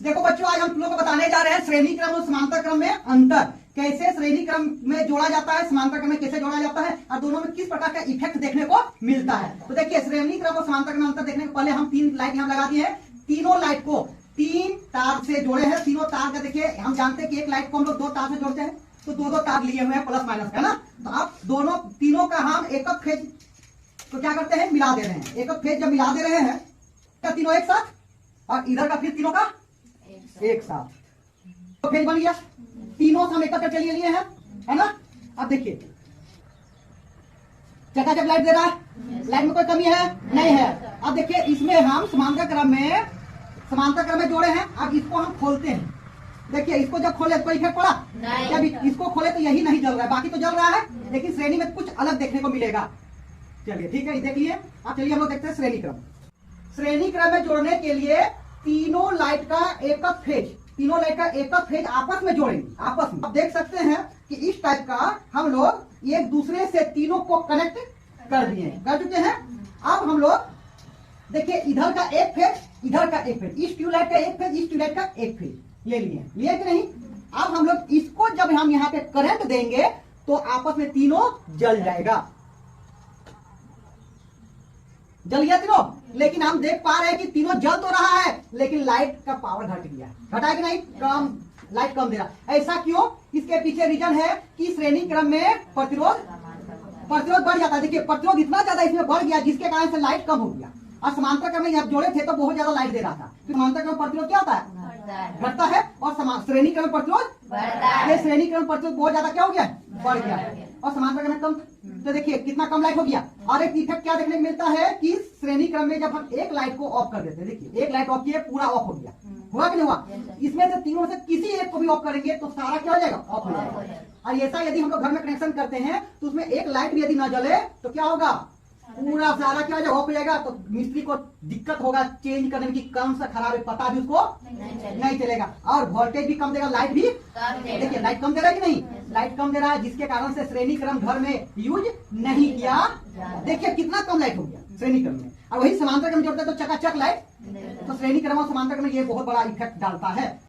देखो बच्चों, आज हम तुम लोग को बताने जा रहे हैं श्रेणी क्रम और समांतर क्रम में अंतर। कैसे श्रेणी क्रम में जोड़ा जाता है, समांतर क्रम में कैसे जोड़ा जाता है और दोनों में किस प्रकार का इफेक्ट देखने को मिलता है। तो देखिए, श्रेणी क्रम और समांतर क्रम में अंतर देखने के पहले हम 3 लाइट यहाँ लगा दिए हैं। तीनों लाइट को 3 तार से जोड़े हैं। तीनों तार का देखिए, हम जानते हैं कि एक लाइट को हम लोग 2 तार से जोड़ते हैं, तो 2-2 तार लिए हुए हैं प्लस माइनस का ना। तो आप तीनों का हम एक फेज तो क्या करते हैं, मिला दे रहे हैं। एक फेज जब मिला दे रहे हैं तो तीनों एक साथ, और इधर का फिर तीनों का एक साथ, तो फेज बन गया। तीनों हम एक करके लिए हैं, है ना। अब देखिए, चकाचक लाइट दे रहा है, लाइट में कोई कमी है नहीं है। अब देखिए, इसमें हम समांतर क्रम में जोड़े हैं। अब इसको हम खोलते हैं। देखिए, इसको जब खोले तो कोई इफेक्ट पड़ा नहीं। जब इसको खोले तो यही नहीं जल रहा है, बाकी तो जल रहा है, लेकिन श्रेणी में कुछ अलग देखने को मिलेगा। चलिए ठीक है, देख लिए। अब चलिए हम लोग देखते हैं श्रेणी क्रम। श्रेणी क्रम में जोड़ने के लिए तीनों लाइट का एक फेज आपस में जोड़ेंगे, आपस में। आप देख सकते हैं कि इस टाइप का हम लोग एक दूसरे से तीनों को कनेक्ट कर चुके हैं। अब हम लोग देखिए, इधर का एक फेज, इधर का एक फेज, इस ट्यूबलाइट का एक फेज, इस ट्यूबलाइट का एक फेज ले लिए कि नहीं। अब हम लोग इसको जब हम यहाँ पे करंट देंगे तो आपस में तीनों जल जाएगा। जल गया तीनों, लेकिन हम देख पा रहे हैं कि तीनों जल तो रहा है, लेकिन लाइट का पावर घट गया। घटा है कि नहीं, लाइट कम दे रहा है। ऐसा क्यों? इसके पीछे रीजन है कि श्रेणी क्रम में प्रतिरोध बढ़ जाता है। देखिए, प्रतिरोध इतना ज्यादा इसमें बढ़ गया जिसके कारण से लाइट कम हो गया। और समांतर क्रम में जब जोड़े थे तो बहुत ज्यादा लाइट दे रहा था। समांतर क्रम प्रतिरोध क्या होता है, घटता है, और श्रेणी क्रम प्रतिरोध बढ़ता है। श्रेणी क्रम प्रतिरोध बहुत ज्यादा क्या हो गया, बढ़ गया, और समांतर क्रम कम। तो देखिए कितना कम लाइट हो गया। और एक इफेक्ट क्या देखने को मिलता है कि श्रेणी क्रम में जब हम एक लाइट को ऑफ कर देते हैं, देखिए एक लाइट ऑफ किए, पूरा ऑफ हो गया। हुआ कि नहीं हुआ? इसमें से तीनों से किसी एक को भी ऑफ करेंगे तो सारा क्या हो जाएगा, ऑफ हो जाएगा। और ऐसा यदि हम लोग घर में कनेक्शन करते हैं तो उसमें एक लाइट भी यदि ना जले तो क्या होगा, पूरा सारा क्या हो जाएगा, ऑफ हो जाएगा। तो मिस्त्री को दिक्कत होगा चेंज करने में कि कौन सा खराब है, पता भी उसको नहीं चलेगा। और वोल्टेज भी कम देगा, लाइट भी देखिए, लाइट कम दे रहा है कि नहीं, लाइट कम दे रहा है, जिसके कारण से श्रेणी क्रम घर में यूज नहीं किया। देखिए कितना कम लाइट हो गया श्रेणी क्रम में। और वही समांतर क्रम जोड़ते तो चकाचक लाइट। तो श्रेणी क्रम और समांतर क्रम में ये बहुत बड़ा इफेक्ट डालता है।